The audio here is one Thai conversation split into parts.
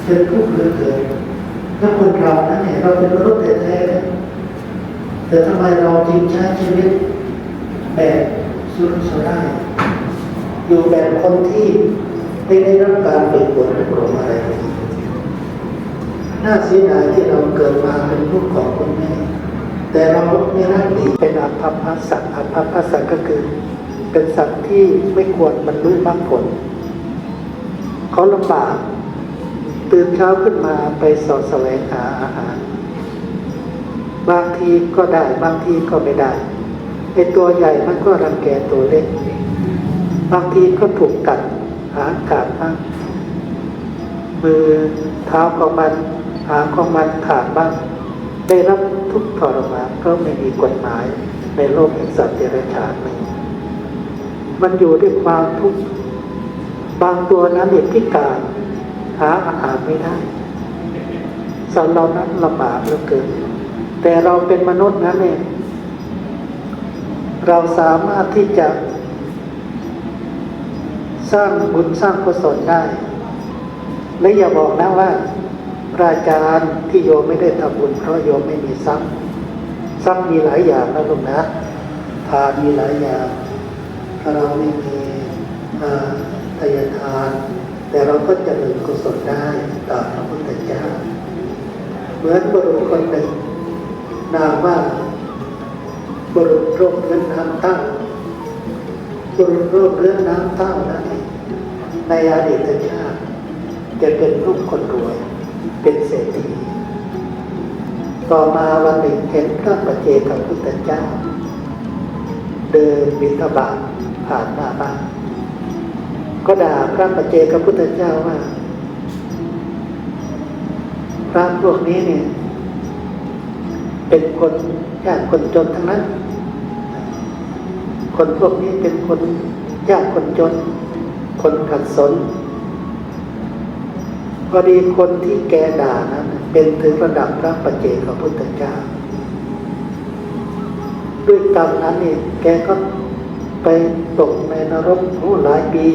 เป็นทุกข์เหลือเกินแล้วคนเรานั้นเนี่ยเราเป็นมนุษย์แท้ๆแต่ทำไมเราจึงใช้ชีวิตแบบสุรุ่ยสุร่ายอยู่แบบคนที่ไม่ได้รับการฝึกฝนอบรมอะไรน่าเสียดายที่เราเกิดมาเป็นลูกของคุณแม่แต่เราไม่รักดีเป็นอภัพพสัตว์อภัพพสัตว์ก็คือเป็นสัตว์ที่ไม่ควรบรรลุมรรคผลเขาลำบากตื่นเช้าขึ้นมาไปสอดแสวงหาอาหารบางทีก็ได้บางทีก็ไม่ได้ไอ้ตัวใหญ่มันก็รังแกตัวเล็กบางทีก็ถูกกัดหางขาดบ้างมือเท้าของมันหางของมันขาดบ้างได้รับทุกข์ทรมานก็ไม่มีกฎหมายในโลกแห่งสัตว์เดรัจฉานเลยมันอยู่ด้วยความทุกข์บางตัวนั้นเด็กพิการหาอาหารไม่ได้สัตว์เหล่านั้นลำบากเหลือเกินแต่เราเป็นมนุษย์นั้นเองเราสามารถที่จะสร้างบุญสร้างกุศลได้และอย่าบอกนะว่าพระอาจารย์ที่โยมไม่ได้ทำบุญเพราะโยมไม่มีทรัพย์มีหลายอย่างนะลูกนะทานมีหลายอย่างถ้าเราไม่มีทายทานแต่เราก็จะเจริญกุศลได้ตามพระพุทธเจ้าเหมือนบุรุษคนหนึ่งนามว่าบุรุษร่มเรือนน้ำตั้งบุรุษร่มเรือนน้ำตั้งนั้นในอดีตชาติจะเป็นลูกคนรวยเป็นเศรษฐีต่อมาวันหนึ่งเห็นพระปัจเจกพุทธเจ้าเดินบิณฑบาตผ่านหน้าบ้านก็ด่าพระปัจเจกพุทธเจ้าว่าพระพวกนี้เนี่ยเป็นคนยากคนจนทั้งนั้นคนพวกนี้เป็นคนยากคนจนคนขัดสนพอดีคนที่แกด่านั้นเป็นถึงระดับพระปัจเจกพุทธเจ้าด้วยกรรมนั้นนี่แกก็ไปตกในนรกหลายปี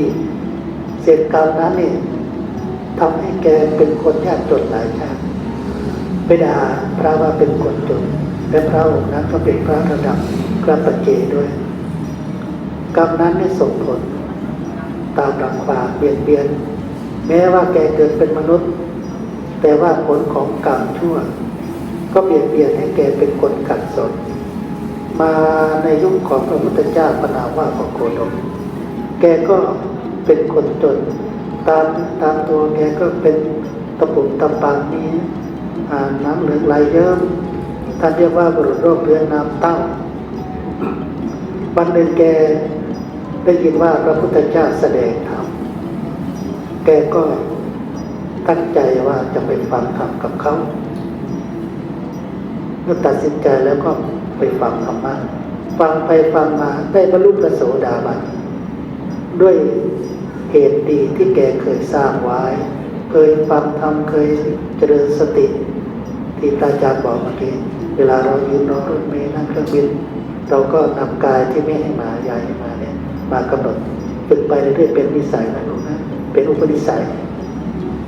เสร็จกรรมนั้นนี่ทำให้แกเป็นคนยากจนหลายชาติไปด่าพระว่าเป็นคนจนและพระองค์นั้นก็เป็นพระระดับพระปัจเจกด้วยกรรมนั้นได้ส่งผลตามรังควาเบียนแม้ว่าแกเกิดเป็นมนุษย์แต่ว่าผลของกรรมชั่วก็เบียดให้แกเป็นคนขัดสนมาในยุคของพระพุทธเจ้าพระนามว่าพระโคดมแกก็เป็นคนจนตามตัวแกก็เป็นตะปุ่มตะปางนี้น้ำเหลืองไหลเยิ้มท่านเรียกว่าบุรุษโรคเรื้อนน้ำเต้าวันหนึ่งแกได้ยินว่าพระพุทธเจ้าแสดงธรรมแกก็ตั้งใจว่าจะไปฟังธรรมกับเขาเมื่อตัดสินใจแล้วก็ไปฟังธรรมะฟังไปฟังมาได้บรรลุพระโสดาบันด้วยเหตุดีที่แกเคยสร้างไว้เคยฟังธรรมเคยเจริญสติที่พระอาจารย์บอกเมื่อกี้เวลาเรายืนรอรถเมล์นั่งเครื่องบินเราก็นำกายที่ไม่ให้มาย้ายให้มาเนี่ยมากำหนดฝึกไปเรื่อยๆเป็นนิสัยนะลูกนะเป็นอุปนิสัย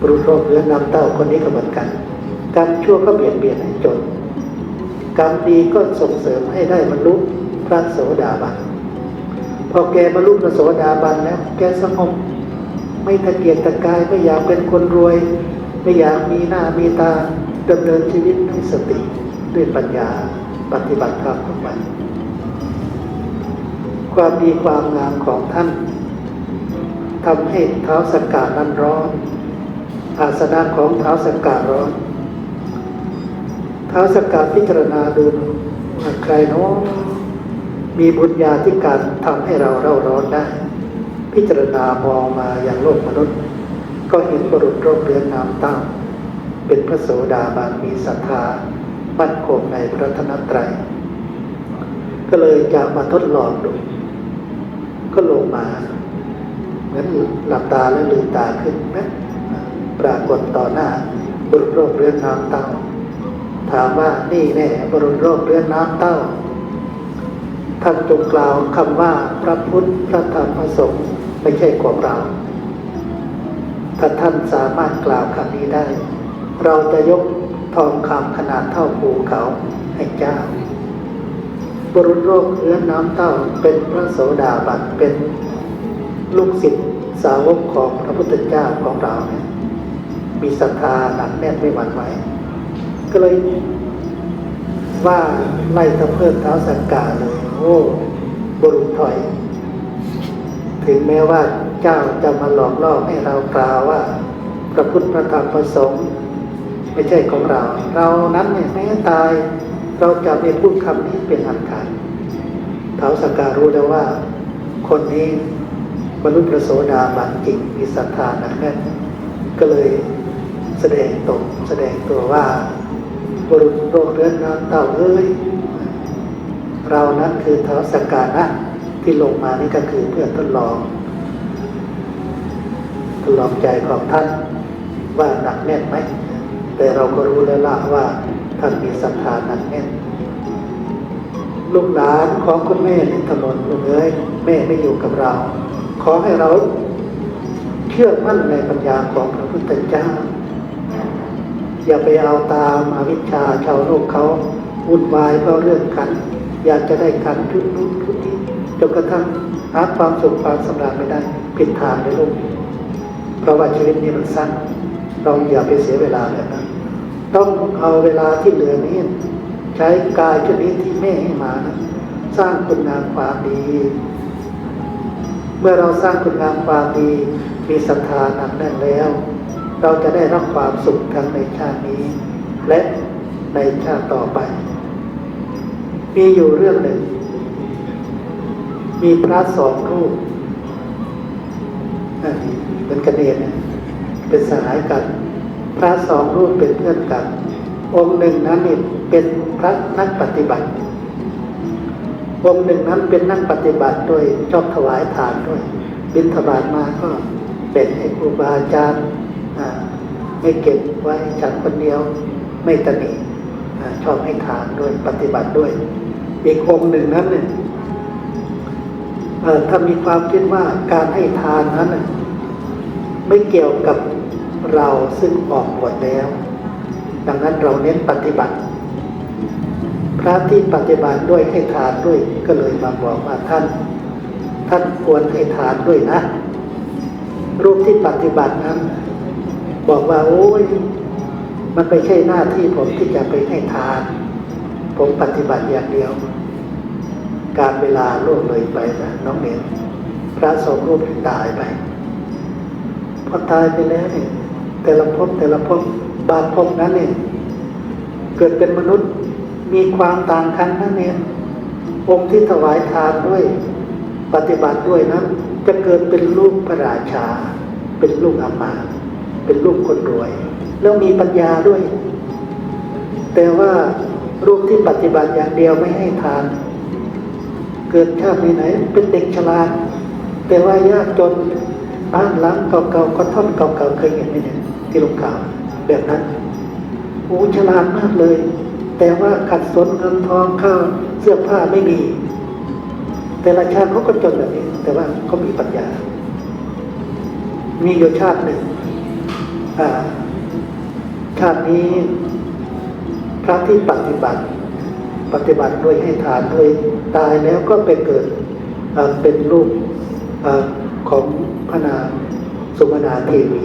บุรุษโรคเรื้อนน้ำเต้าคนนี้ก็เหมือนกันกรรมชั่วก็เบียดให้จนกรรมดีก็ส่งเสริมให้ได้บรรลุพระโสดาบันพอแกบรรลุพระโสดาบันแล้วแกสงบไม่ตะเกียกตะกายไม่อยากเป็นคนรวยไม่อยากมีหน้ามีตาดำเนินชีวิตด้วยสติด้วยปัญญาปฏิบัติธรรมทุกวันความดีความงามของท่านทำให้เท้าสักกะนั้นร้อนอาสนะของเท้าสักกะร้อนเท้าสักกะพิจารณาดูใครเนาะมีบุญญาธิการทำให้เราเร่าร้อนได้พิจารณามองมาอย่างโลกมนุษย์ก็เห็นบุรุษโรคเรื้อนน้ำเต้าเป็นพระโสดาบันมีศรัทธามั่นคงในพระรัตนตรัยก็เลยจะมาทดลองดูก็ลงมาเหมือนหลับตาแล้วลืมตาขึ้นนะปรากฏต่อหน้าบุรุษโรคเรื้อนน้ำเต้าถามว่านี่แน่บุรุษโรคเรื้อนน้ำเต้าท่านจงกล่าวคำว่าพระพุทธพระธรรมพระสงฆ์ไม่ใช่ของเรา ถ้าท่านสามารถกล่าวคำนี้ได้เราจะยกทองคำขนาดเท่าภูเขาให้เจ้าบุรุษโรคเรื้อนน้ำเต้าเป็นพระโสดาบันเป็นลูกศิษย์สาวกของพระพุทธเจ้าของเราเนี่ยมีศรัทธาหนักแน่นไม่หวั่นไหวก็เลยว่าไล่ตะเพิดเท้าสังกาเลยโอ้บุรุษถอยถึงแม้ว่าเจ้าจะมาหลอกล่อให้เรากล่าวว่าพระพุทธพระธรรมพระสงฆ์ไม่ใช่ของเราเรานั้นเนี่ยแม้ตายเราจะไม่พูดคำนี้เป็นอันขาดท้าวสังการู้แล้วว่าคนนี้บรรลุพระโสดาบันจริงมีศรัทธาหนักแน่นก็เลยแสดงตัวว่าบุรุษโรคเรื้อนน้ำเต้าเอ้ยเรานั้นคือท้าวสังกานะที่ลงมานี่ก็คือเพื่อทดลองใจของท่านว่าหนักแน่นไหมแต่เราก็รู้แล้วล่ะว่าท่านมีศรัทธาหนักแน่นลูกหลานของคุณแม่ในถนนเลยแม่ไม่อยู่กับเราขอให้เราเชื่อมั่นในปัญญาของพระพุทธเจ้าอย่าไปเอาตามอวิชชาชาวโลกเขาวุ่นวายเพราะเรื่องขันอยากจะได้ขันทุกนู้นทุกนี้จนกระทั่งหาความสุขความสำราญไม่ได้ผิดทางในโลกเพราะว่าชีวิตนี้มันสั้นเราอย่าไปเสียเวลาแบบนั้นต้องเอาเวลาที่เหลือนี้ใช้กายชุดนี้ที่แม่ให้มานะสร้างคุณงามความดีเมื่อเราสร้างคุณงามความดีมีศรัทธาหนักแน่นแล้วเราจะได้รับความสุขทั้งในชาตินี้และในชาติต่อไปมีอยู่เรื่องหนึ่งมีพระสองรูปเป็นกันเองเป็นสหายกันพระสองรูปเป็นเพื่อนกันองค์หนึ่งนั้นเป็นพระนักปฏิบัติองค์หนึ่งนั้นเป็นนักปฏิบัติด้วยชอบถวายทานด้วยบิณฑบาตมาก็แบ่งให้ครูบาอาจารย์ไม่เก็บไว้ฉันคนเดียวไม่ตนีชอบให้ทานด้วยปฏิบัติด้วยอีกองค์หนึ่งนั้นเนี่ยถ้ามีความคิดว่าการให้ทานนั้นไม่เกี่ยวกับเราซึ่งออกบวชแล้วดังนั้นเราเน้นปฏิบัติพระที่ปฏิบัติด้วยให้ทานด้วยก็เลยมาบอกว่าท่านควรให้ทานด้วยนะรูปที่ปฏิบัตินั้นบอกว่าโอ้ยมันไม่ใช่หน้าที่ผมที่จะไปให้ทานผมปฏิบัติอย่างเดียวการเวลาล่วงเลยไปนะน้องเนรพระสองรูปตายไปพอตายไปแล้วเนี่ยแต่ละภพบางภพนั้นเนี่ยเกิดเป็นมนุษย์มีความต่างกันนั่นเององค์ที่ถวายทานด้วยปฏิบัติด้วยนั้นจะเกิดเป็นลูกพระราชาเป็นลูกอามาตย์เป็นลูกคนรวยแล้วมีปัญญาด้วยแต่ว่ารูปที่ปฏิบัติอย่างเดียวไม่ให้ทานเกิดชาติไหนเป็นเด็กฉลาดแต่ว่ายากจนบ้านหลังเก่าๆกระท่อมเก่าๆเคยเห็นไหมเนี่ยที่ลงข่าวแบบนั้นโอ้ฉลาดมากเลยแต่ว่าขัดสนเงินทองข้าวเสื้อผ้าไม่มีแต่ละชาติเขาก็จนแบบนี้แต่ว่าเขามีปัญญามีอยู่ชาติหนึ่งชาตินี้พระที่ปฏิบัติด้วยให้ทานด้วยตายแล้วก็ไปเกิดเป็นลูกของพระนางสุมนาเทวี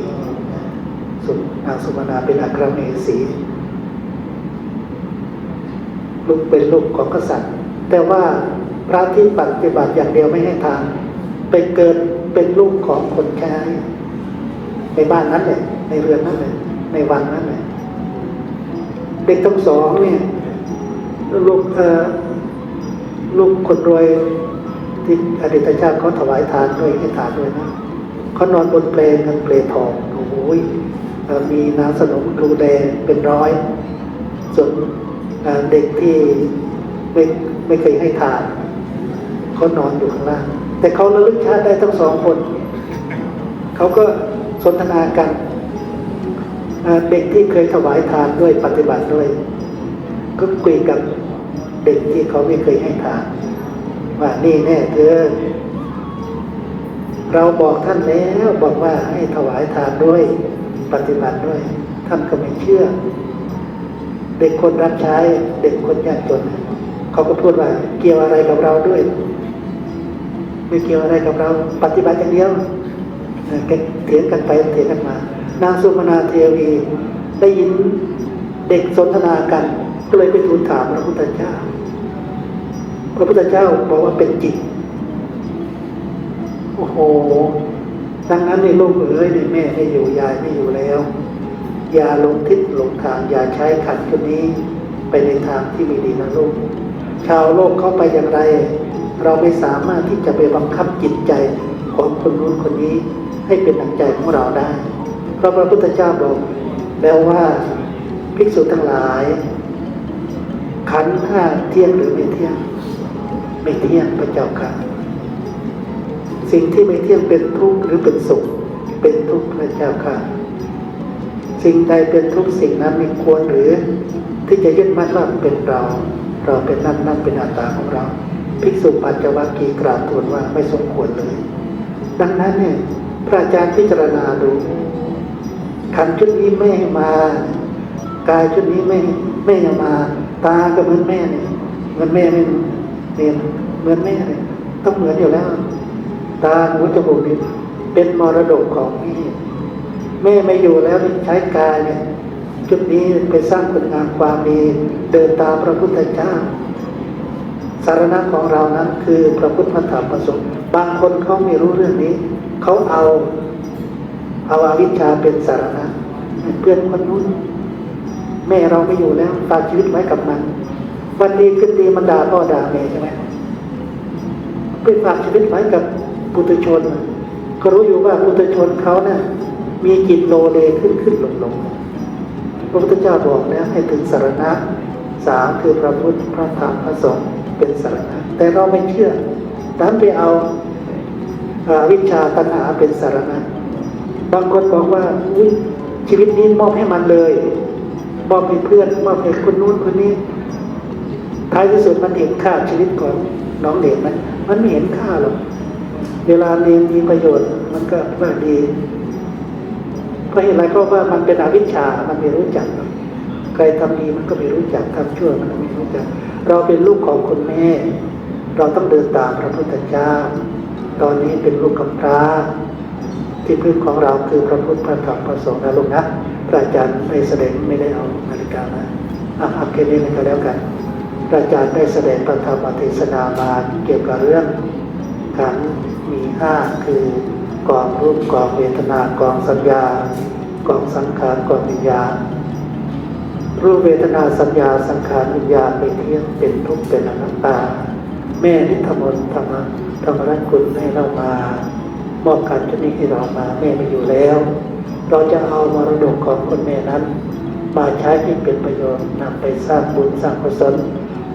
นางสุมนาเป็นอัครเมสีลูกเป็นลูกของกษัตริย์แต่ว่าพระที่ปฏิบัติอย่างเดียวไม่ให้ทานไปเกิดเป็นลูกของคนใช้ในบ้านนั้นเลยในเรือนนั้นเลยในวังนั้นเลยเด็กทั้งสองเนี่ยลูกคนรวยที่อดีตชาติเขาถวายทานด้วยให้ทานด้วยนะเขานอนบนเปลเงินเปลทองโอ้โหมีนางสนมรูแดงเป็นร้อยส่วนเด็กที่ไม่เคยให้ทานเขานอนอยู่ข้างล่างแต่เขาระลึกชาติได้ทั้งสองคนเขาก็สนทนากันเด็กที่เคยถวายทานด้วยปฏิบัติด้วยก็คุยกับเด็กที่เขาไม่เคยให้ทานว่านี่แน่เธอ เราบอกท่านแล้วบอกว่าให้ถวายทานด้วยปฏิบัติด้วยท่านก็ไม่เชื่อเด็กคนรับใช้เด็กคนยากจนเขาก็พูดว่าเกี่ยวอะไรกับเราด้วยไม่เกี่ยวอะไรกับเราปฏิบัติอย่างเดียวเถียงกันไปเถียงกันมานางสุมนาเทวีได้ยินเด็กสนทนากันก็เลยไปทูลถามพระพุทธเจ้าพระพุทธเจ้าบอกว่าเป็นจริงโอ้โหดังนั้นในโลกเอ๋ยในแม่ไม่อยู่ยายไม่อยู่แล้วอย่าหลงทิศหลงทางอย่าใช้ขันตัวนี้ไปในทางที่ไม่ดีนะลูกชาวโลกเขาไปอย่างไรเราไม่สามารถที่จะไปบังคับจิตใจของคนนู้นคนนี้ให้เป็นดั่งใจของเราได้เพราะพระพุทธเจ้าบอกแล้วว่าภิกษุทั้งหลายขันธ์ห้าเที่ยงหรือไม่เที่ยงไม่เที่ยงพระเจ้าค่ะสิ่งที่ไม่เที่ยงเป็นทุกข์หรือเป็นสุขเป็นทุกข์พระเจ้าค่ะสิ่งใดเป็นทุกข์สิ่งนั้นไม่ควรหรือที่จะยึดมั่นว่าเป็นเราเป็นนั่นเป็นอัตตาของเราภิกษุปัญจวัคคีย์กราบทูลว่าไม่สมควรเลยดังนั้นเนี่ยพระอาจารย์พิจารณาดูขันธ์ชุดนี้ไม่ให้มากายชุดนี้ไม่ให้มาตาก็เหมือนแม่เนี่ยเหมือนแม่ไม่เนี่ยเหมือนแม่เนี่ยต้องเหมือนอยู่แล้วตาหูจมูกนี่เป็นมรดกของแม่ไม่อยู่แล้วใช้กายเนี่ยจุดนี้ไปสร้างคุณงามความดีเดินตามพระพุทธเจ้าสารณะของเรานั้นคือพระพุทธธรรมประสงค์บางคนเขาไม่รู้เรื่องนี้เขาเอาอวิชชาเป็นสารณะเพื่อนคนนู้นแม่เราไม่อยู่แล้วฝากชีวิตไว้กับมันวันดีขึ้นดีมันด่าพ่อด่าแม่ใช่ไหมไปฝากชีวิตไว้กับปุถุชนก็รู้อยู่ว่าปุถุชนเขาเนี่ยมีจิตโลเลขึ้นลงพระพุทธเจ้าบอกแล้วให้ถึงสารณะสามคือพระพุทธพระธรรมพระสงฆ์เป็นสารณะแต่เราไม่เชื่อดันไปเอาวิชชาตัณหาเป็นสารณะบางคนบอกว่าชีวิตนี้มอบให้มันเลยมอบให้เพื่อนมอบให้คนนู้นคนนี้ท้ายที่สุดมันเห็นค่าชีวิตของน้องเด็กมันไม่เห็นค่าหรอกเวลาเรียนมีประโยชน์มันก็ว่าดีเพราะเหตุไรเพราะว่ามันเป็นอวิชชามันไม่รู้จักใครทำดีมันก็ไม่รู้จักทำชั่วมันก็ไม่รู้จักเราเป็นลูกของคุณแม่เราต้องเดินตามพระพุทธเจ้าตอนนี้เป็นลูกกำพร้าที่พึ่งของเราคือพระพุทธพระธรรมพระสงฆ์นะลูกนะพระอาจารย์ได้แสดงไม่ได้เอานาฬิกามาอัพแค่นี้ก็แล้วกันพระอาจารย์ได้แสดงพระธรรมเทศนามาเกี่ยวกับเรื่องขันธ์มีห้าคือกองรูปกองเวทนากองสัญญากองสังขารกองวิญญาณรูปเวทนาสัญญาสังขารวิญญาณไม่เที่ยงเป็นทุกข์เป็นอนัตตาแม่นิธรรมรัตน์คุณให้เรามามอบการชนิดให้เรามาแม่ไม่อยู่แล้วเราจะเอามรดกของคนแม่นั้นมาใช้ให้เป็นประโยชน์นำไปสร้างบุญสร้างกุศล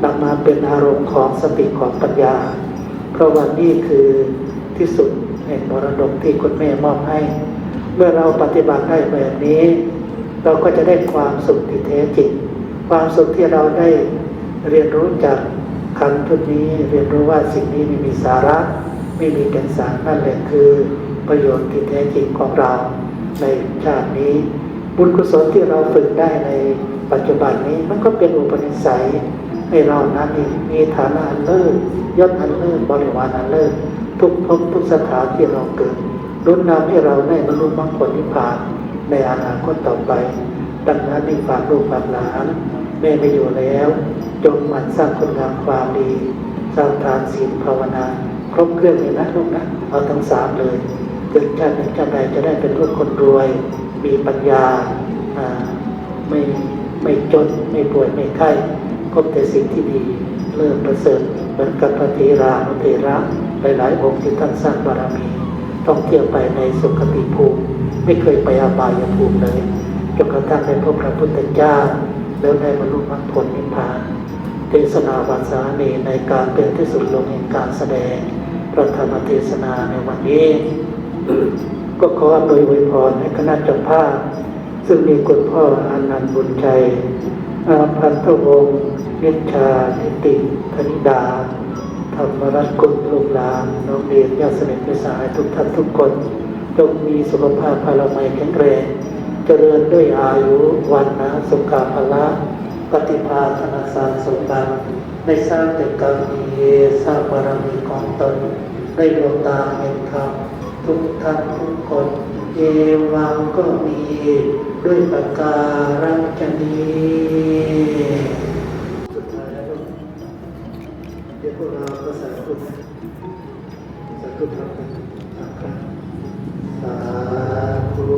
นำมาเป็นอารมณ์ของสติของปัญญาเพราะว่านี่คือที่สุดแห่งมรดกที่คุณแม่มอบให้เมื่อเราปฏิบัติได้แบบนี้เราก็จะได้ความสุขที่แท้จริงความสุขที่เราได้เรียนรู้จากขันธ์ชุดนี้เรียนรู้ว่าสิ่งนี้ไม่มีสาระไม่มีแก่นสารนั่นแหละคือประโยชน์ที่แท้จริงของเราในชาตินี้บุญกุศลที่เราฝึกได้ในปัจจุบันนี้มันก็เป็นอุปนิสัยให้เรานั้นมีฐานะอันเลิศยศอันเลิศบริวารอันเลิศทุกภพทุกสถานที่เราเกิดรุนนำให้เราได้บรรลุมรรคผลนิพพานในอนาคตต่อไปดังนั้นฝากลูกฝากหลานแม่ไม่อยู่แล้วจงหมั่นสร้างคุณงามความดีสร้างทานศีลภาวนาครบเครื่องเลยนะลูกนะเอาทั้งสามเลยเกิดชาติหนึ่งชาติใดจะได้เป็นลูกคนรวยมีปัญญาไม่จนไม่ป่วยไม่ไข้พบแต่สิ่งที่ดีเลิศประเสริฐเหมือนกับพระเถรานุเถระหลายๆองค์ที่ท่านสร้างบารมีท่องเที่ยวไปในสุคติภูมิไม่เคยไปอบายภูมิเลยจนกระทั่งได้พบพระพุทธเจ้าแล้วได้บรรลุมรรคผลนิพพานเทศนาวาสานีในการเป็นที่สุดลงแห่งการแสดงพระธรรมเทศนาในวันนี้ก็ขออวยพรให้คณะเจ้าภาพซึ่งมีคุณพ่ออนันต์บุญชัยพันธวงศ์นิชชานิติธนิดา ธรรมรัตน์คุณลูกหลานน้องเรียนญาติสนิทมิตรสหายทุกท่านทุกคนจงมีสุขภาพพลามัยแข็งแรงเจริญด้วยอายุวันนะสุขภาละปฏิภาธนาสารสมบัติได้สร้างแต่กรรมดีสร้างบารมีของตนได้ดวงตาเห็นธรรมทุกท่านทุกคนเอวังก็มีด้วยประการฉนี้สุดท้ายแล้วเดี๋ยวพวกเราก็สาธุสาธุทำกันสาธุ